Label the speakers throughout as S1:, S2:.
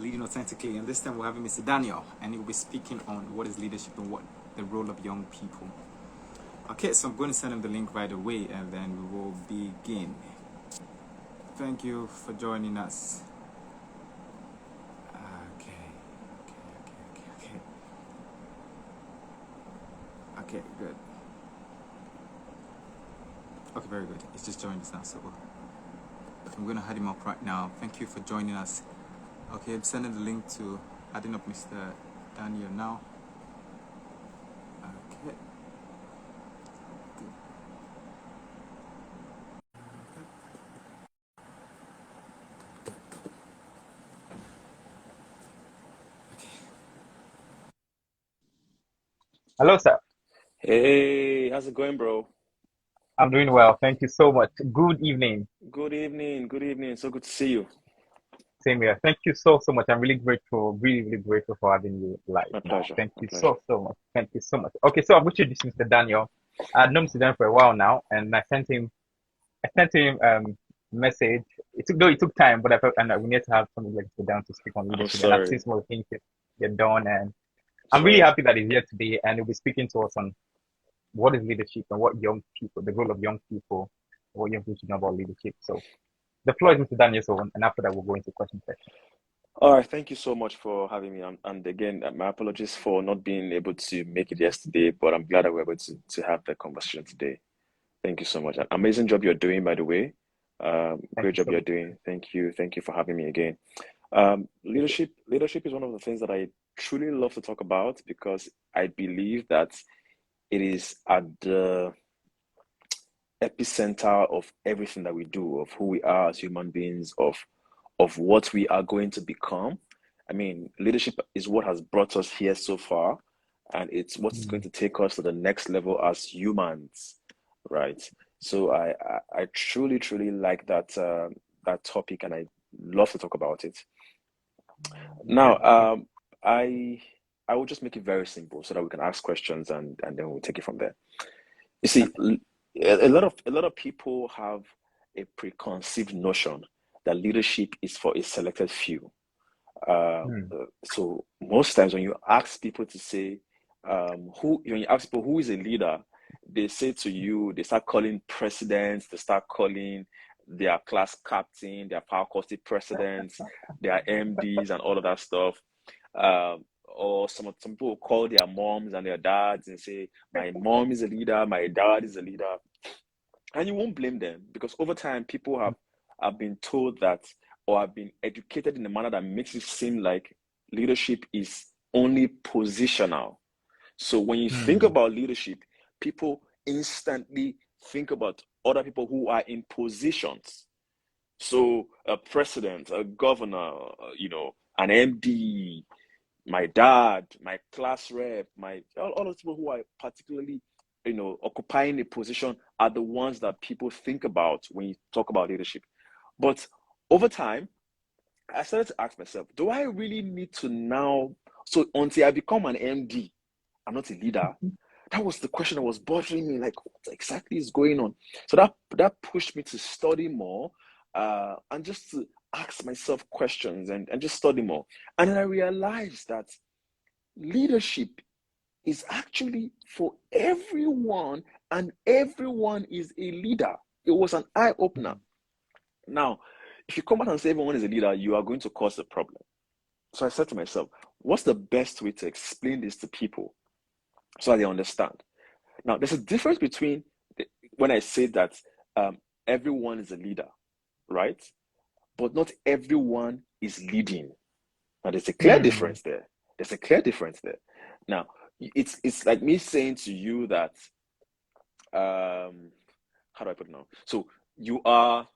S1: Leading Authentically, and this time we're having Mr. Daniel, and he will be speaking on what is leadership and what the role of young people. Okay, so I'm going to send him the link right away, and then we will begin. Thank you for joining us. Okay, good. Okay, very good. It's just joined us now, so I'm going to add him up right now. Thank you for joining us. Okay, I'm sending the link to adding up Mr. Daniel now. Okay. Good.
S2: Hello, sir.
S3: Hey, how's it going, bro?
S2: I'm doing well. Thank you so much. Good evening.
S3: Good evening. Good evening. So good to see you.
S2: Same here. Thank you so much. I'm really grateful, really grateful for having you live
S3: My
S2: now.
S3: pleasure.
S2: Thank
S3: My
S2: you
S3: pleasure.
S2: so much. Thank you so much. Okay, so I'm introduce Mr. Daniel. I've known Mr. Daniel for a while now, and I sent him message. It took time, but I felt and we need to have something like sit down to speak on
S3: I'm
S2: leadership, and I've seen
S3: sorry.
S2: some of the things that get done, and I'm really
S3: Sorry.
S2: happy that he's here today, and he'll be speaking to us on what is leadership and what young people, the role of young people, what young people should know about leadership. So the floor is Mr. Daniel, so and after that we'll go into question section.
S3: All right. Thank you so much for having me. And again, my apologies for not being able to make it yesterday, but I'm glad that we're able to have the conversation today. Thank you so much. Amazing job you're doing, by the way.
S2: Thank
S3: Great
S2: you
S3: job
S2: so
S3: you're
S2: much.
S3: doing. Thank you. Thank you for having me again.
S2: Thank you.
S3: Leadership is one of the things that I truly love to talk about because I believe that it is at the epicenter of everything that we do, of who we are as human beings, of what we are going to become. I mean, leadership is what has brought us here so far, and it's what is going
S2: Mm.
S3: to take us to the next level as humans, right? So I truly like that topic, and I love to talk about it.
S2: Okay,
S3: Now,
S2: okay.
S3: I I will just make it very simple so that we can ask questions and then we'll take it from there. You see,
S2: Okay.
S3: a lot of people have a preconceived notion that leadership is for a selected few.
S2: Mm.
S3: So most times when you ask people to say who when you ask people who is a leader, they say to you, they start calling presidents, they start calling their class captain, their faculty presidents, their MDs, and all of that stuff. Or some people will call their moms and their dads and say, "My mom is a leader, my dad is a leader," and you won't blame them because over time people have been told that or have been educated in a manner that makes it seem like leadership is only positional. So when you think
S2: Mm.
S3: about leadership, people instantly think about other people who are in positions. So a president, a governor, an MD, my dad, my class rep, my all those people who are particularly, occupying a position are the ones that people think about when you talk about leadership. But over time, I started to ask myself, do I really need to now? So until I become an MD, I'm not a leader. That was the question that was bothering me. Like, what exactly is going on? So that pushed me to study more, and just to ask myself questions and just study more. And then I realized that leadership is actually for everyone, and everyone is a leader. It was an eye opener. Now, if you come out and say everyone is a leader, you are going to cause a problem. So I said to myself, what's the best way to explain this to people so that they understand? Now, there's a difference between when I say that everyone is a leader, right? But not everyone is leading. Now, there's a clear
S2: Mm.
S3: difference there. There's a clear difference there. Now, it's like me saying to you that how do I put it now? So you are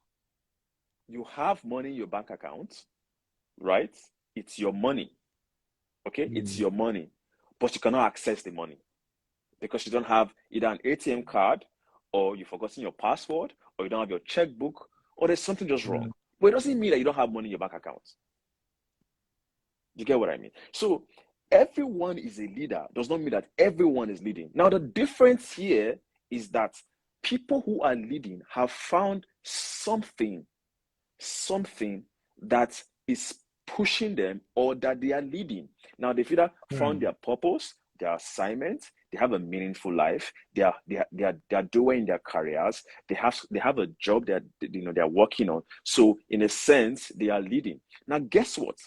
S3: you have money in your bank account, right? It's your money, okay? It's
S2: Mm.
S3: your money, but you cannot access the money because you don't have either an ATM card, or you've forgotten your password, or you don't have your checkbook, or there's something just wrong.
S2: Mm.
S3: But it doesn't mean that you don't have money in your bank account. You get what I mean? So everyone is a leader does not mean that everyone is leading. Now, the difference here is that people who are leading have found something that is pushing them or that they are leading. Now they've either found their purpose, their assignment, they have a meaningful life, they are doing their careers, they have a job that they're working on. So in a sense, they are leading. Now guess what?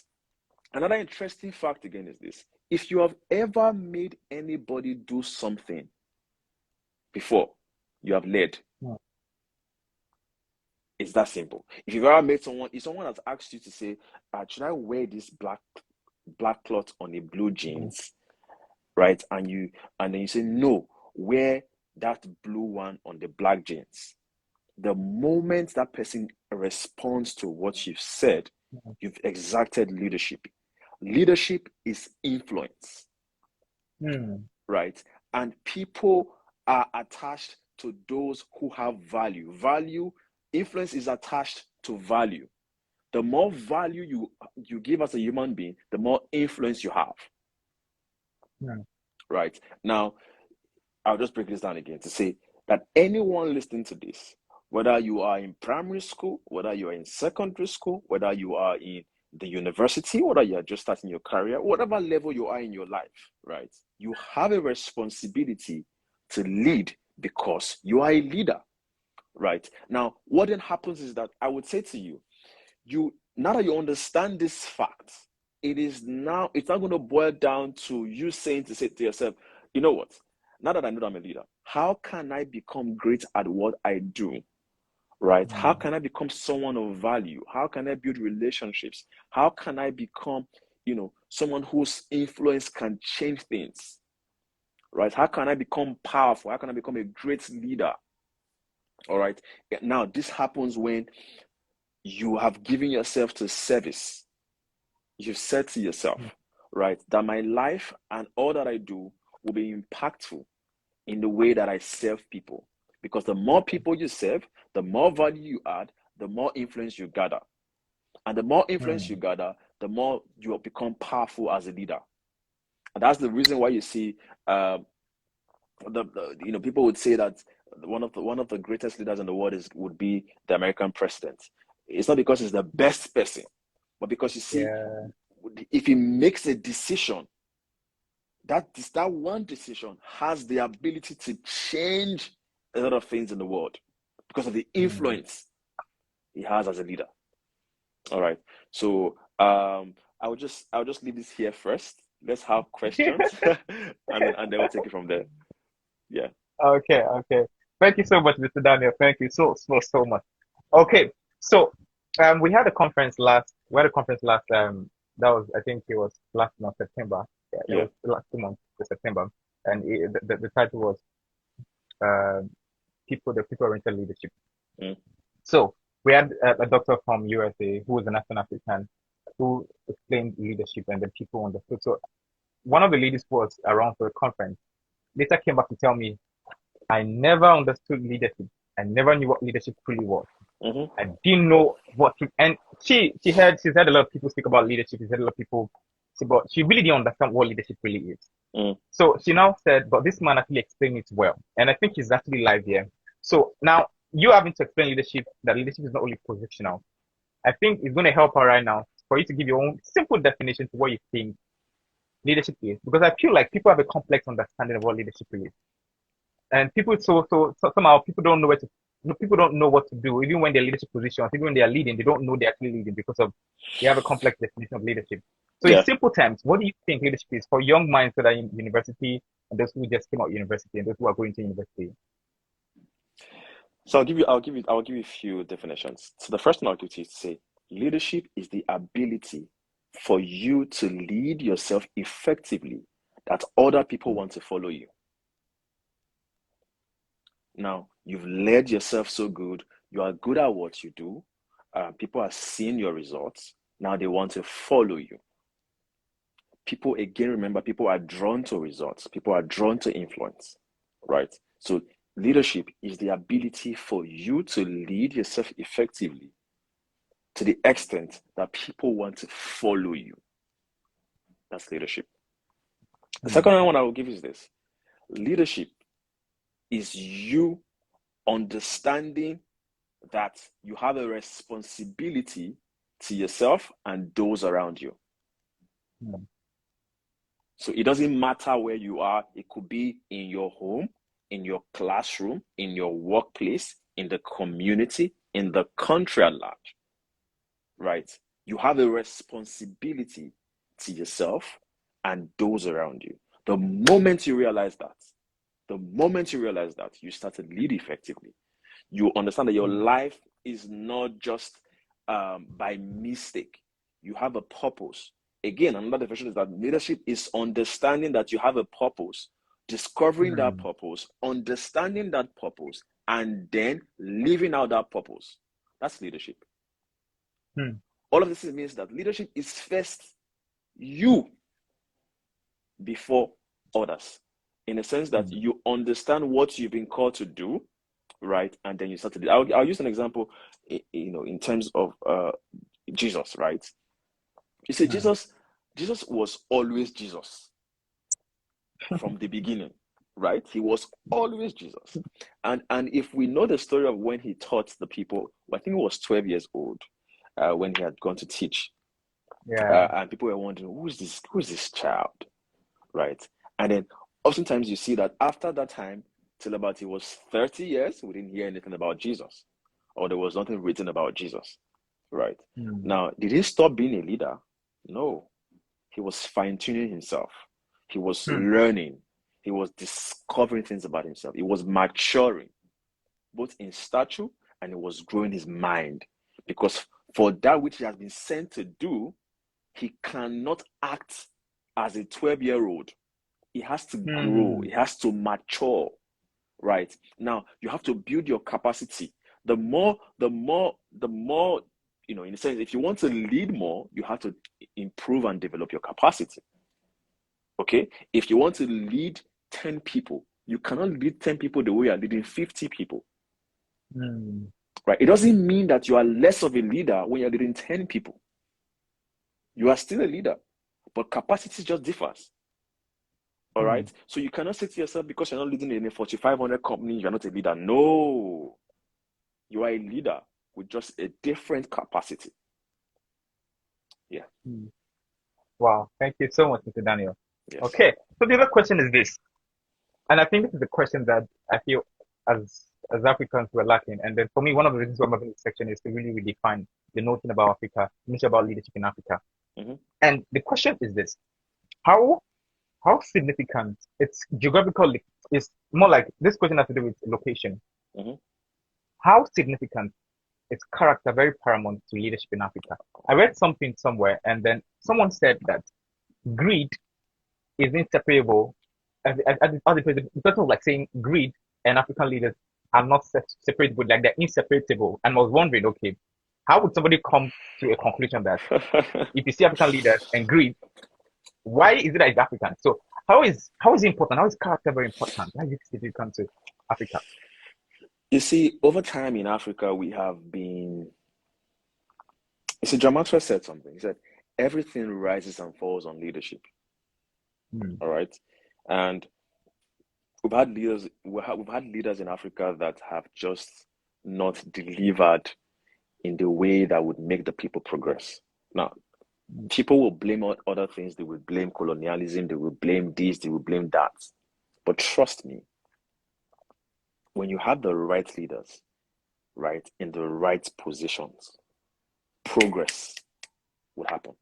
S3: Another interesting fact again is this: if you have ever made anybody do something before, you have led. It's that simple. If you've ever made someone, if someone has asked you to say, should I wear this black cloth on a blue jeans, right? And then you say, no, wear that blue one on the black jeans. The moment that person responds to what you've said, you've exerted leadership. Leadership is influence, right? And people are attached to those who have value. Influence is attached to value. The more value you give as a human being, the more influence you have. Right? Now, I'll just break this down again to say that anyone listening to this, whether you are in primary school, whether you are in secondary school, whether you are in the university, whether you are just starting your career, whatever level you are in your life, right? You have a responsibility to lead because you are a leader. Right. Now, what then happens is that I would say to you, now that you understand this fact, it's not going to boil down to you saying to yourself, you know what? Now that I know that I'm a leader, how can I become great at what I do? Right? How can I become someone of value? How can I build relationships? How can I become, someone whose influence can change things? Right? How can I become powerful? How can I become a great leader? All right. Now, this happens when you have given yourself to service. You've said to yourself, right, that my life and all that I do will be impactful in the way that I serve people. Because the more people you serve, the more value you add, the more influence you gather. And the more influence you gather, the more you will become powerful as a leader. And that's the reason why you see people would say that one of the greatest leaders in the world would be the American president. It's not because he's the best person, but because you see, if he makes a decision, that one decision has the ability to change a lot of things in the world because of the influence he has as a leader. All right. So I'll just leave this here first. Let's have questions, and then we'll take it from there. Yeah.
S2: Okay. Thank you so much, Mr. Daniel. Thank you so much. Okay. So we had a conference last. That was, I think it was last month, September. Yeah, it was the last 2 months of September, and the title was the people-oriented leadership. So we had a doctor from USA who was an African American who explained leadership, and the people understood. So one of the ladies who was around for the conference later came back to tell me, I never understood leadership. I never knew what leadership really was. I didn't know what to, and she's heard a lot of people speak about leadership. She's heard a lot of people say, but she really didn't understand what leadership really is. So she now said, but this man actually explained it well. And I think he's actually live here. So now you having to explain that leadership is not only positional. I think it's going to help her right now for you to give your own simple definition to what you think leadership is. Because I feel like people have a complex understanding of what leadership is. And people somehow people don't know what to do, even when they're leadership positions, even when they are leading, they don't know they're actually leading because they have a complex definition of leadership. So in simple terms, what do you think leadership is for young minds that are in university and those who just came out of university and those who are going to university?
S3: So I'll give you a few definitions. So the first one I'll give to you is to say leadership is the ability for you to lead yourself effectively that other people want to follow you. Now, you've led yourself so good, you are good at what you do. People are seeing your results. Now they want to follow you. People, again, remember, people are drawn to results. People are drawn to influence, right? So leadership is the ability for you to lead yourself effectively to the extent that people want to follow you. That's leadership. The second one I will give is this. Leadership is you understanding that you have a responsibility to yourself and those around you.
S2: Mm.
S3: So it doesn't matter where you are. It could be in your home, in your classroom, in your workplace, in the community, in the country at large, right? You have a responsibility to yourself and those around you. The moment you realize that, you start to lead effectively. You understand that your life is not just by mistake. You have a purpose. Again, another definition is that leadership is understanding that you have a purpose, discovering that purpose, understanding that purpose, and then living out that purpose. That's leadership. All of this means that leadership is first you before others, in a sense that you understand what you've been called to do, right? And then you start to do. I'll use an example, in terms of Jesus, right? You see, Jesus was always Jesus from the beginning, right? He was always Jesus. And if we know the story of when he taught the people, I think he was 12 years old when he had gone to teach. And people were wondering, who is this child, right? And then oftentimes you see that after that time, till about he was 30 years, we didn't hear anything about Jesus, or there was nothing written about Jesus, right? Now, did he stop being a leader? No. He was fine-tuning himself. He was learning. He was discovering things about himself. He was maturing, both in stature, and he was growing his mind. Because for that which he has been sent to do, he cannot act as a 12-year-old. He has to grow. He has to mature, right? Now, you have to build your capacity. The more, in a sense, if you want to lead more, you have to improve and develop your capacity. Okay? If you want to lead 10 people, you cannot lead 10 people the way you are leading 50 people. Right? It doesn't mean that you are less of a leader when you're leading 10 people. You are still a leader, but capacity just differs. All right? So you cannot say to yourself, because you're not leading in a 4,500 company, you're not a leader. No. You are a leader with just a different capacity. Yeah.
S2: Wow. Thank you so much, Mr. Daniel.
S3: Yes.
S2: Okay. So the other question is this, and I think this is the question that I feel as Africans we're lacking. And then for me, one of the reasons why I'm having this section is to really redefine the notion about Africa, the notion about leadership in Africa. And the question is this: how significant it's geographical? It's more like this question has to do with location. How significant is character very paramount to leadership in Africa? I read something somewhere, and then someone said that greed is inseparable. The person was like saying greed and African leaders are not separate, but like they're inseparable. And I was wondering, okay, how would somebody come to a conclusion that if you see African leaders and greed, why is it that it's African? So how is it important? How is character very important? Why is it significant to Africa?
S3: You see, over time in Africa, we have been. You see, John Maxwell said something. He said, everything rises and falls on leadership. All right. And we've had leaders in Africa that have just not delivered in the way that would make the people progress. Now, people will blame other things. They will blame colonialism. They will blame this. They will blame that. But trust me, when you have the right leaders, right, in the right positions, progress would happen.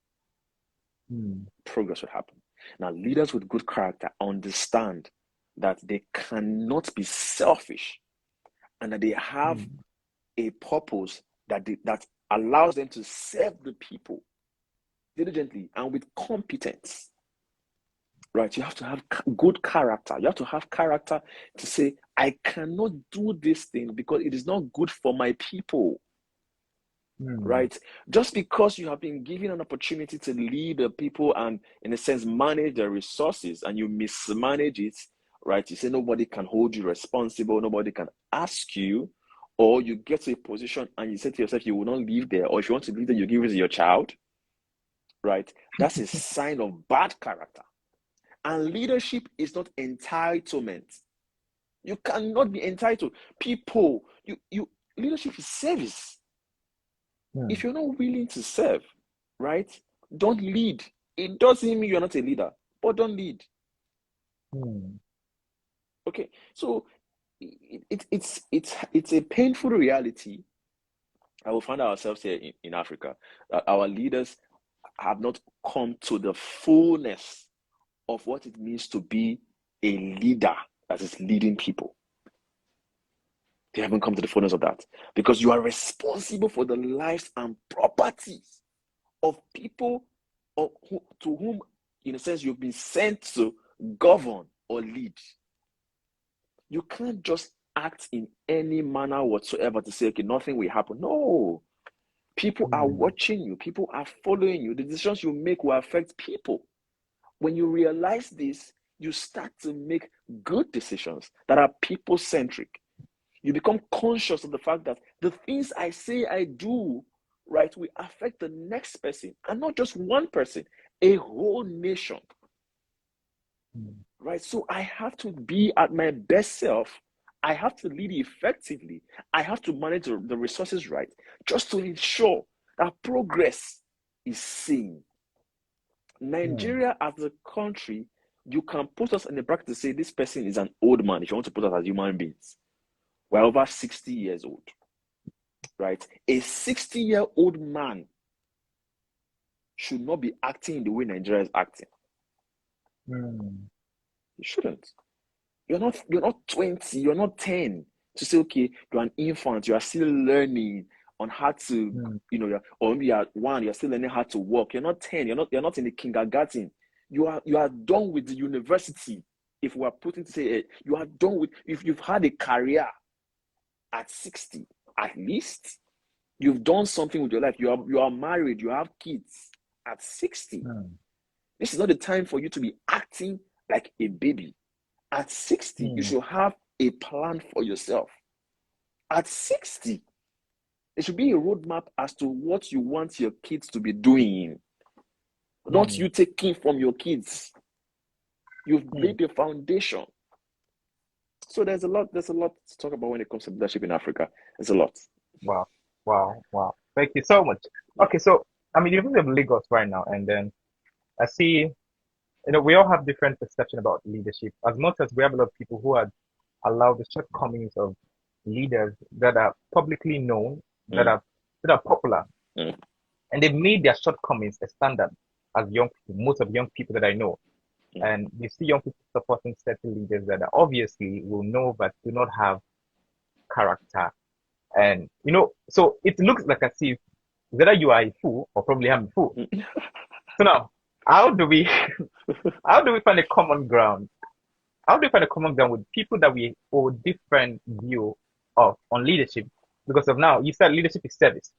S3: Progress would happen. Now, leaders with good character understand that they cannot be selfish and that they have a purpose that allows them to serve the people diligently and with competence. Right? You have to have good character. You have to have character to say, I cannot do this thing because it is not good for my people. Right? Just because you have been given an opportunity to lead the people and, in a sense, manage the resources and you mismanage it, right? You say nobody can hold you responsible, nobody can ask you, or you get to a position and you say to yourself, you will not live there, or if you want to live there, you give it to your child, right? That's a sign of bad character. And leadership is not entitlement. You cannot be entitled. People, leadership is service.
S2: Hmm.
S3: If you're not willing to serve, right, don't lead. It doesn't mean you're not a leader, but don't lead.
S2: Hmm.
S3: Okay, so it's a painful reality. I will find ourselves here in Africa that our leaders have not come to the fullness of what it means to be a leader that is leading people. They haven't come to the fullness of that because you are responsible for the lives and properties of people to whom, in a sense, you've been sent to govern or lead. You can't just act in any manner whatsoever to say, okay, nothing will happen. No. People are
S2: Hmm.
S3: watching you, people are following you. The decisions you make will affect people. When you realize this, you start to make good decisions that are people centric. You become conscious of the fact that the things I say I do, right, will affect the next person, and not just one person, a whole nation,
S2: Hmm.
S3: right? So I have to be at my best self. I have to lead effectively. I have to manage the resources right, just to ensure that progress is seen.
S2: Hmm.
S3: Nigeria as a country, you can put us in the bracket to say this person is an old man if you want to put us as human beings. We're over 60 years old, right? A 60-year-old man should not be acting the way Nigeria is acting.
S2: Hmm.
S3: You shouldn't. You're not 20, you're not 10 to say, okay, you're an infant, you are still learning on how to,
S2: Hmm.
S3: or maybe you're one, you're still learning how to walk. You're not 10, you're not in the kindergarten. You are done with the university. If we are putting to say you are done with, if you've had a career at 60, at least you've done something with your life. You are married, you have kids at 60.
S2: Hmm.
S3: This is not the time for you to be acting like a baby. At 60, you
S2: Hmm.
S3: should have a plan for yourself. At 60, there should be a roadmap as to what you want your kids to be doing, not
S2: Hmm.
S3: you taking from your kids. You've
S2: Hmm.
S3: laid the foundation. So there's a lot to talk about when it comes to leadership in Africa. There's a lot.
S2: Wow. Wow. Wow. Thank you so much.
S3: Yeah.
S2: Okay, so I mean, you're in Lagos right now, and then I see, we all have different perception about leadership. As much as we have a lot of people who are allowed the shortcomings of leaders that are publicly known, that
S3: Mm,
S2: are that are popular,
S3: mm,
S2: and they made their shortcomings a standard as young people. Most of young people that I know,
S3: mm.
S2: and you see young people supporting certain leaders that are obviously will know but do not have character. And so it looks like as if whether you are a fool or probably I'm a fool.
S3: Mm.
S2: So now, how do we how do we find a common ground? How do we find a common ground with people that we hold different view of on leadership? Because of now, you said leadership is service,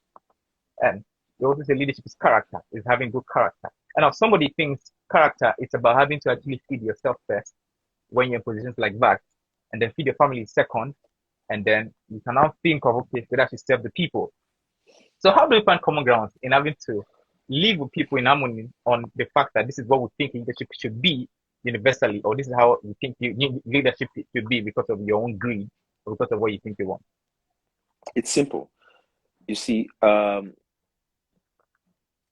S2: and you also say leadership is character, is having good character. And now somebody thinks character is about having to actually feed yourself first when you're in positions like that, and then feed your family second, and then you can now think of, okay, whether I should serve the people. So how do we find common grounds in having to live with people in harmony on the fact that this is what we think leadership should be universally, or this is how we think leadership should be because of your own greed or because of what you think you want?
S3: It's simple. You see,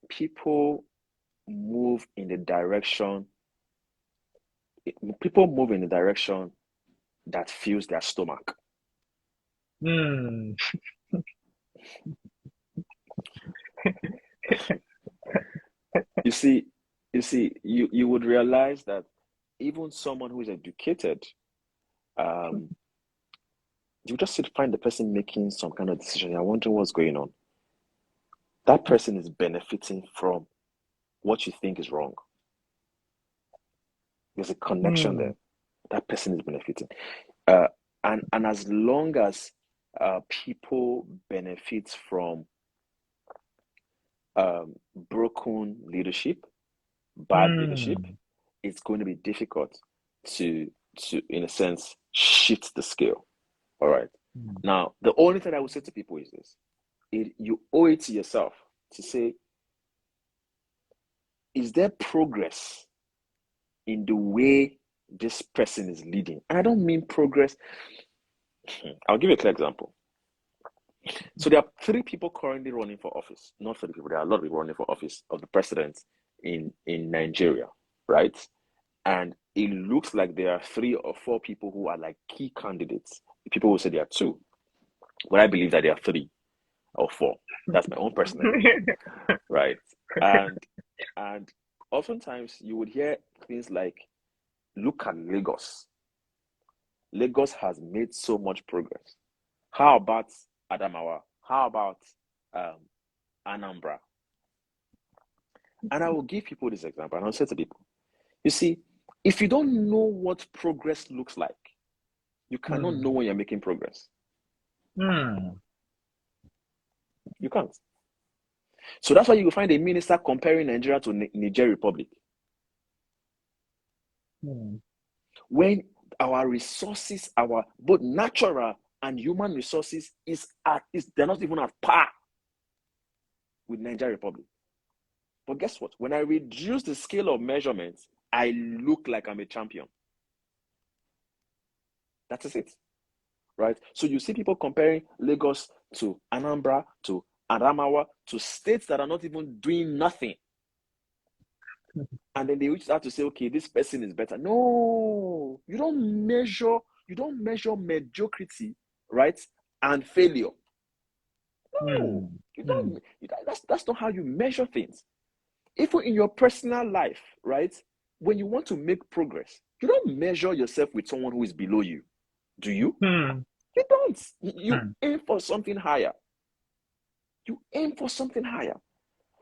S3: people move in the direction. People move in the direction that fills their stomach.
S2: Hmm.
S3: You see, you would realize that even someone who is educated, um, you just find the person making some kind of decision. You're wondering what's going on. That person is benefiting from what you think is wrong. There's a connection
S2: Hmm.
S3: there. That person is benefiting. Uh, and as long as people benefit from broken leadership, bad leadership,
S2: Hmm.
S3: it's going to be difficult to in a sense shift the scale. All right.
S2: Hmm.
S3: Now, the only thing I would say to people is this: you owe it to yourself to say, is there progress in the way this person is leading? And I don't mean progress. I'll give you a clear example. So there are three people currently running for office. Not three people, there are a lot of people running for office of the president in Nigeria, right? And it looks like there are 3 or 4 people who are like key candidates. People will say there are 2, but I believe that there are 3 or 4. That's my own personal opinion, right? And and oftentimes you would hear things like, "Look at Lagos. Lagos has made so much progress. How about Adamawa? How about um, Anambra?" And I will give people this example, and I'll say to people, you see, if you don't know what progress looks like, you cannot know when you're making progress.
S2: Hmm.
S3: You can't. So that's why you will find a minister comparing Nigeria to Niger Republic. When our resources, our both natural and human resources they're not even at par with Niger Republic. But guess what? When I reduce the scale of measurements, I look like I'm a champion. That is it, right? So you see people comparing Lagos to Anambra, to Adamawa, to states that are not even doing nothing. And then they reach out to say, okay, this person is better. No, you don't measure mediocrity, right? And failure. No, you don't. That's not how you measure things. Even in your personal life, right? When you want to make progress, you don't measure yourself with someone who is below you. Do you? You don't. You aim for something higher. You aim for something higher.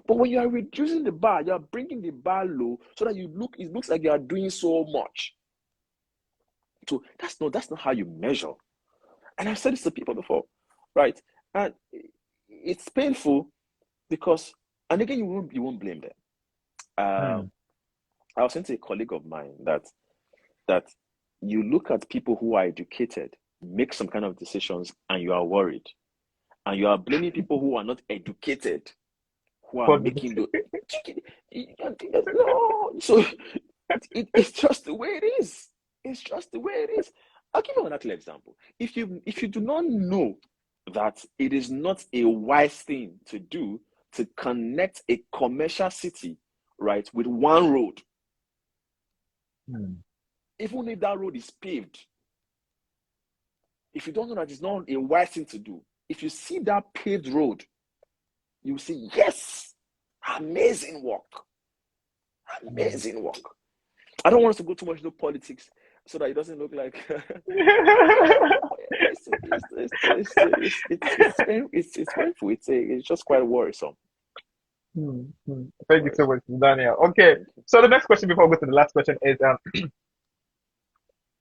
S3: But when you are reducing the bar, you are bringing the bar low so that it looks like you are doing so much. So that's not how you measure. And I've said this to people before, right? And it's painful because, and again, you won't blame them. I was saying to a colleague of mine that you look at people who are educated, make some kind of decisions, and you are worried, and you are blaming people who are not educated, who are making the no. So it's just the way it is. It's just the way it is. I'll give you another example. If you do not know that it is not a wise thing to do to connect a commercial city, right, with one road, even if that road is paved, if you don't know that it's not a wise thing to do, if you see that paved road, you say, yes, amazing work. Amazing work. I don't want us to go too much into politics so that it doesn't look like it's painful. It's just quite worrisome.
S2: Thank you so much, Daniel. Okay, so the next question before we go to the last question is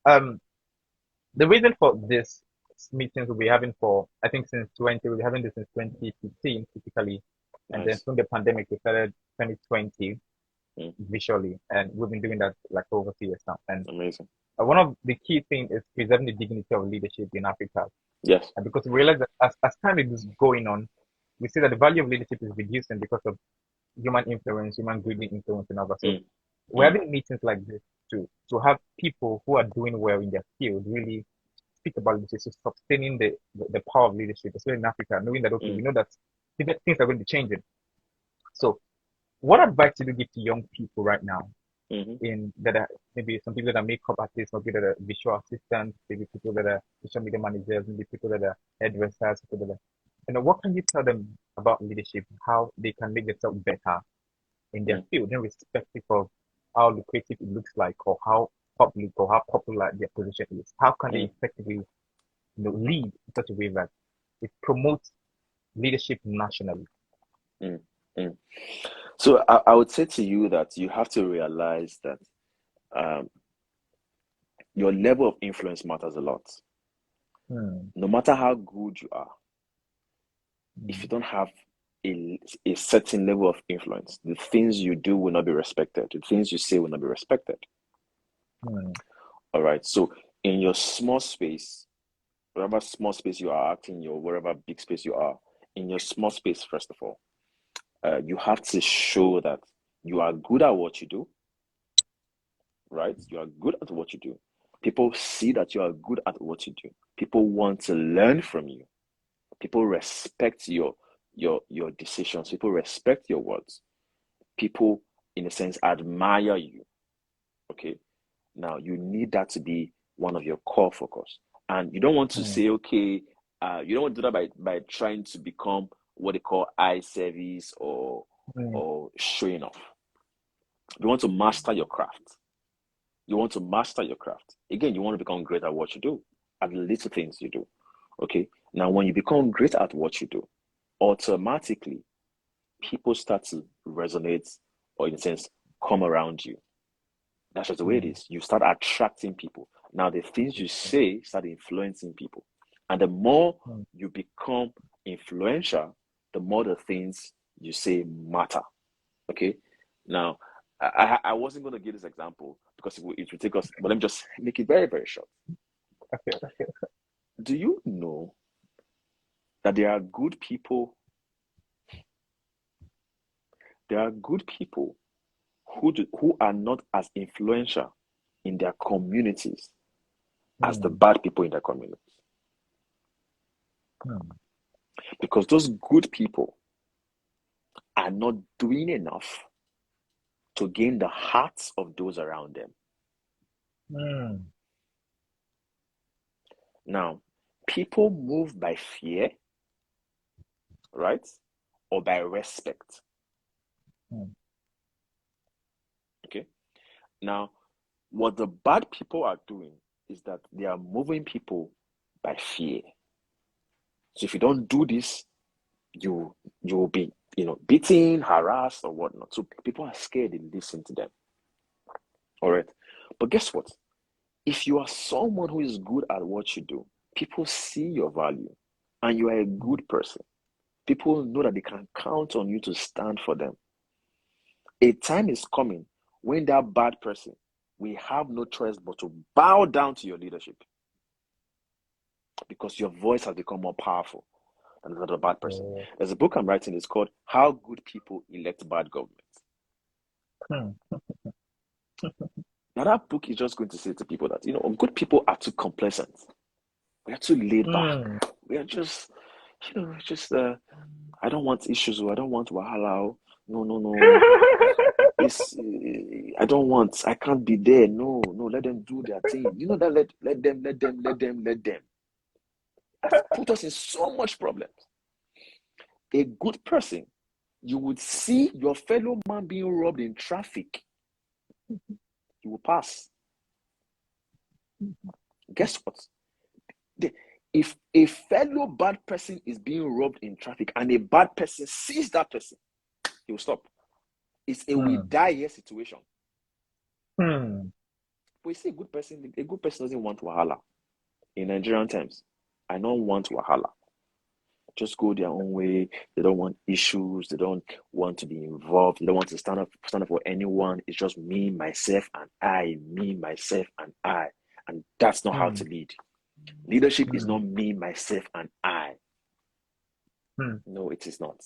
S2: the reason for this meetings we'll be having for I think we'll be having this since 2015 typically, and then from the pandemic we started 2020 visually, and we've been doing that like for over 2 years now. And
S3: amazing.
S2: One of the key things is preserving the dignity of leadership in Africa.
S3: Yes.
S2: And because we realize that as time is going on, we see that the value of leadership is reducing because of human influence, human greedy influence, and other. So we're having meetings like this to have people who are doing well in their field really speak about leadership, so sustaining the power of leadership, especially in Africa, knowing that okay, we know that things are going to be changing. So what advice do you give to young people right now? In that are maybe some people that are makeup artists, maybe that are visual assistants, maybe people that are social media managers, maybe people that are hairdressers, people that are, what can you tell them about leadership, how they can make themselves better in their field, irrespective of how lucrative it looks like or how public or how popular their position is? How can they effectively lead in such a way that it promotes leadership nationally?
S3: So I would say to you that you have to realize that your level of influence matters a lot. No matter how good you are, if you don't have a certain level of influence, the things you do will not be respected. The things you say will not be respected. All right. So in your small space, whatever small space you are acting, or whatever big space you are, in your small space, first of all, you have to show that you are good at what you do, right? You are good at what you do. People see that you are good at what you do. People want to learn from you. People respect your decisions. People respect your words. People, in a sense, admire you. Okay. Now you need that to be one of your core focus. And you don't want to say, okay, you don't want to do that by trying to become what they call eye service or showing off. You want to master your craft. You want to master your craft. Again, you want to become great at what you do, at the little things you do. Okay. Now, when you become great at what you do, automatically people start to resonate or, in a sense, come around you. That's just the way it is. You start attracting people. Now, the things you say start influencing people. And the more you become influential, the more the things you say matter. Okay. Now, I wasn't going to give this example because it would take us, but let me just make it very, very short.
S2: Okay.
S3: Do you know that there are good people? There are good people who are not as influential in their communities as the bad people in their communities. Because those good people are not doing enough to gain the hearts of those around them. Now, people move by fear, right? Or by respect. Okay. Now, what the bad people are doing is that they are moving people by fear. So if you don't do this, you will be, beaten, harassed, or whatnot. So people are scared to listen to them. All right. But guess what? If you are someone who is good at what you do, people see your value and you are a good person. People know that they can count on you to stand for them. A time is coming when that bad person will have no choice but to bow down to your leadership because your voice has become more powerful than that of a bad person. There's a book I'm writing. It's called How Good People Elect Bad Government. Now that book is just going to say to people that, good people are too complacent. We are too laid back. We are just, I don't want issues. I don't want wahala. No. I don't want. I can't be there. No. Let them do their thing. That let them. That's put us in so much problems. A good person, you would see your fellow man being robbed in traffic. You will pass. Guess what? If a fellow bad person is being robbed in traffic and a bad person sees that person, he will stop. It's a we die here situation. But you see, a good person doesn't want wahala. In Nigerian terms, I don't want wahala. Just go their own way. They don't want issues. They don't want to be involved. They don't want to stand up for anyone. It's just me, myself, and I. Me, myself, and I. And that's not how to lead. Leadership is not me, myself, and I. No, it is not.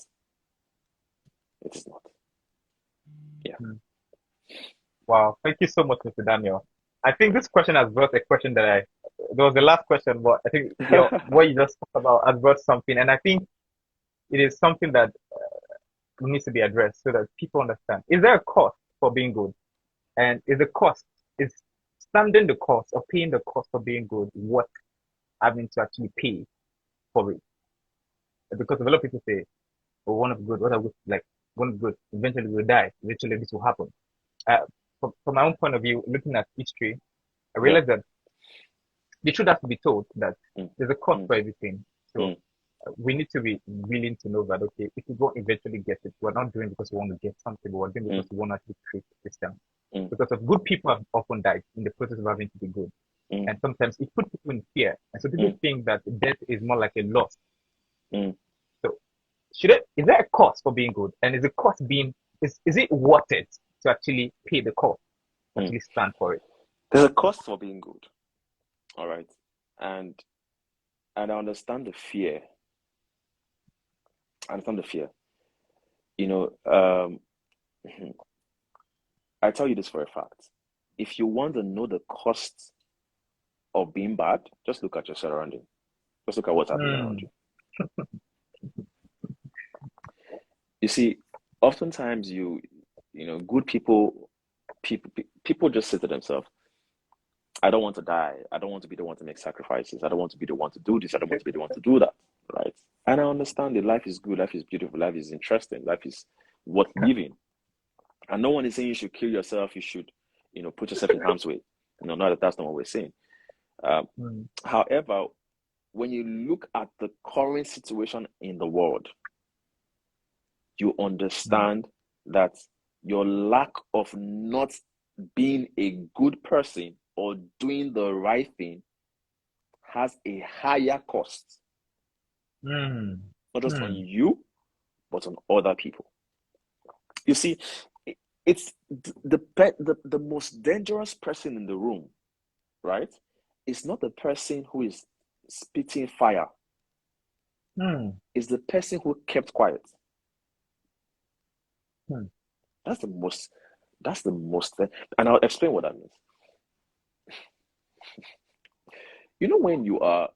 S3: It is not. Yeah.
S2: Wow. Thank you so much, Mr. Daniel. I think this question has brought a question there was the last question, but I think what you just talked about has brought something. And I think it is something that needs to be addressed so that people understand. Is there a cost for being good? And is standing the cost or paying the cost for being good worth having to actually pay for it? Because a lot of people say, oh, one of good, one of good, eventually we'll die. Eventually this will happen. From my own point of view, looking at history, I realized that the truth has to be told that there's a cost for everything. So we need to be willing to know that, okay, if we don't eventually get it, we're not doing it because we want to get something, but we're doing it because we want to actually create a system. Because of good people have often died in the process of having to be good. And sometimes it puts people in fear. And so people think that death is more like a loss. So is there a cost for being good? And is the cost is it worth it to actually pay the cost, to actually stand for it?
S3: There's a cost for being good. All right. And I understand the fear. I tell you this for a fact. If you want to know the cost of being bad, just look at your surrounding. Just look at what's happening around you. You see, oftentimes good people just say to themselves, I don't want to die. I don't want to be the one to make sacrifices. I don't want to be the one to do this. I don't want to be the one to do that. Right? And I understand that life is good, life is beautiful, life is interesting, life is worth living. And no one is saying you should kill yourself, you should, put yourself in harm's way. That's not what we're saying. However, when you look at the current situation in the world, you understand that your lack of not being a good person or doing the right thing has a higher cost, not just on you, but on other people. You see, it's the most dangerous person in the room, right? It's not the person who is spitting fire. It's the person who kept quiet. That's the most, and I'll explain what that means. When you are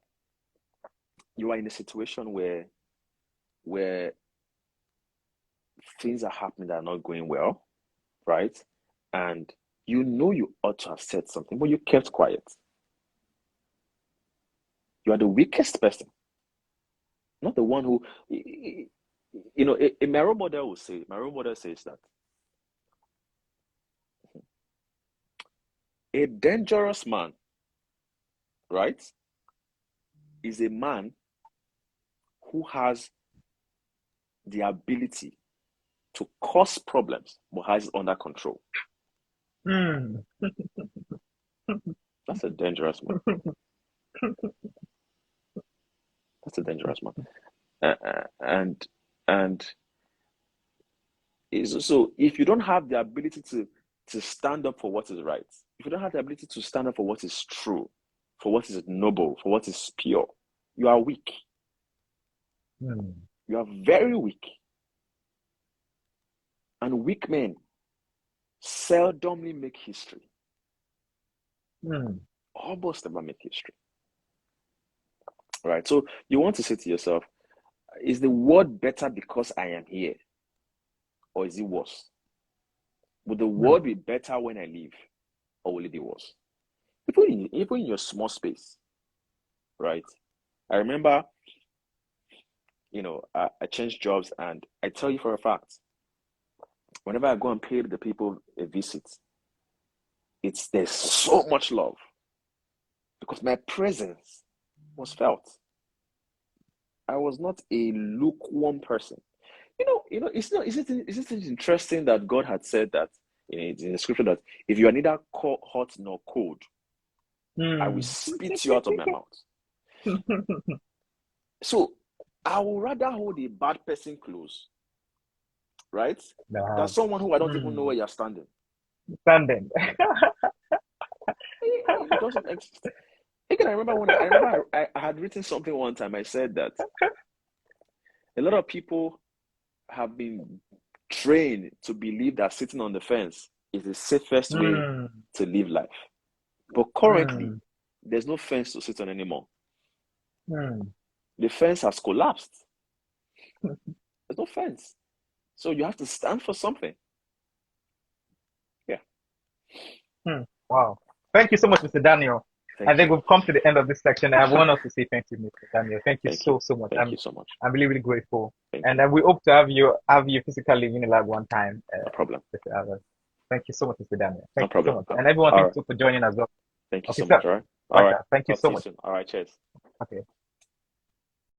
S3: in a situation where things are happening that are not going well, right? And you ought to have said something, but you kept quiet. You are the weakest person, not the one who, my role model says that a dangerous man, right, is a man who has the ability to cause problems but has it under control. That's a dangerous man. That's a dangerous man. And so if you don't have the ability to stand up for what is right, if you don't have the ability to stand up for what is true, for what is noble, for what is pure, you are weak. You are very weak. And weak men seldomly make history. Almost never make history. Right? So you want to say to yourself, is the world better because I am here? Or is it worse? Will the world be better when I leave? Or will it be worse? Even in your small space, right? I remember, I changed jobs, and I tell you for a fact, whenever I go and pay the people a visit, there's so much love because my presence was felt. I was not a lukewarm person. Isn't it interesting that God had said that in the scripture that if you are neither hot nor cold, I will spit you out of my mouth. So I would rather hold a bad person close, right? Than someone who I don't even know where you're standing. It doesn't exist. Again, I remember I had written something one time. I said that a lot of people have been trained to believe that sitting on the fence is the safest way to live life. But currently, there's no fence to sit on anymore. The fence has collapsed. There's no fence. So you have to stand for something. Yeah.
S2: Wow. Thank you so much, Mr. Daniel. I think we've come to the end of this section. I want us to say thank you, Mr. Daniel. Thank you so much.
S3: Thank you so much.
S2: I'm really, really grateful. And we hope to have you physically in Unilag one time.
S3: No problem.
S2: Thank you so much, Mr. Daniel.
S3: Thank you so much.
S2: And everyone, thank you for joining as well.
S3: Thank you so much. All right.
S2: Thank you so much.
S3: All right. Cheers.
S2: Okay.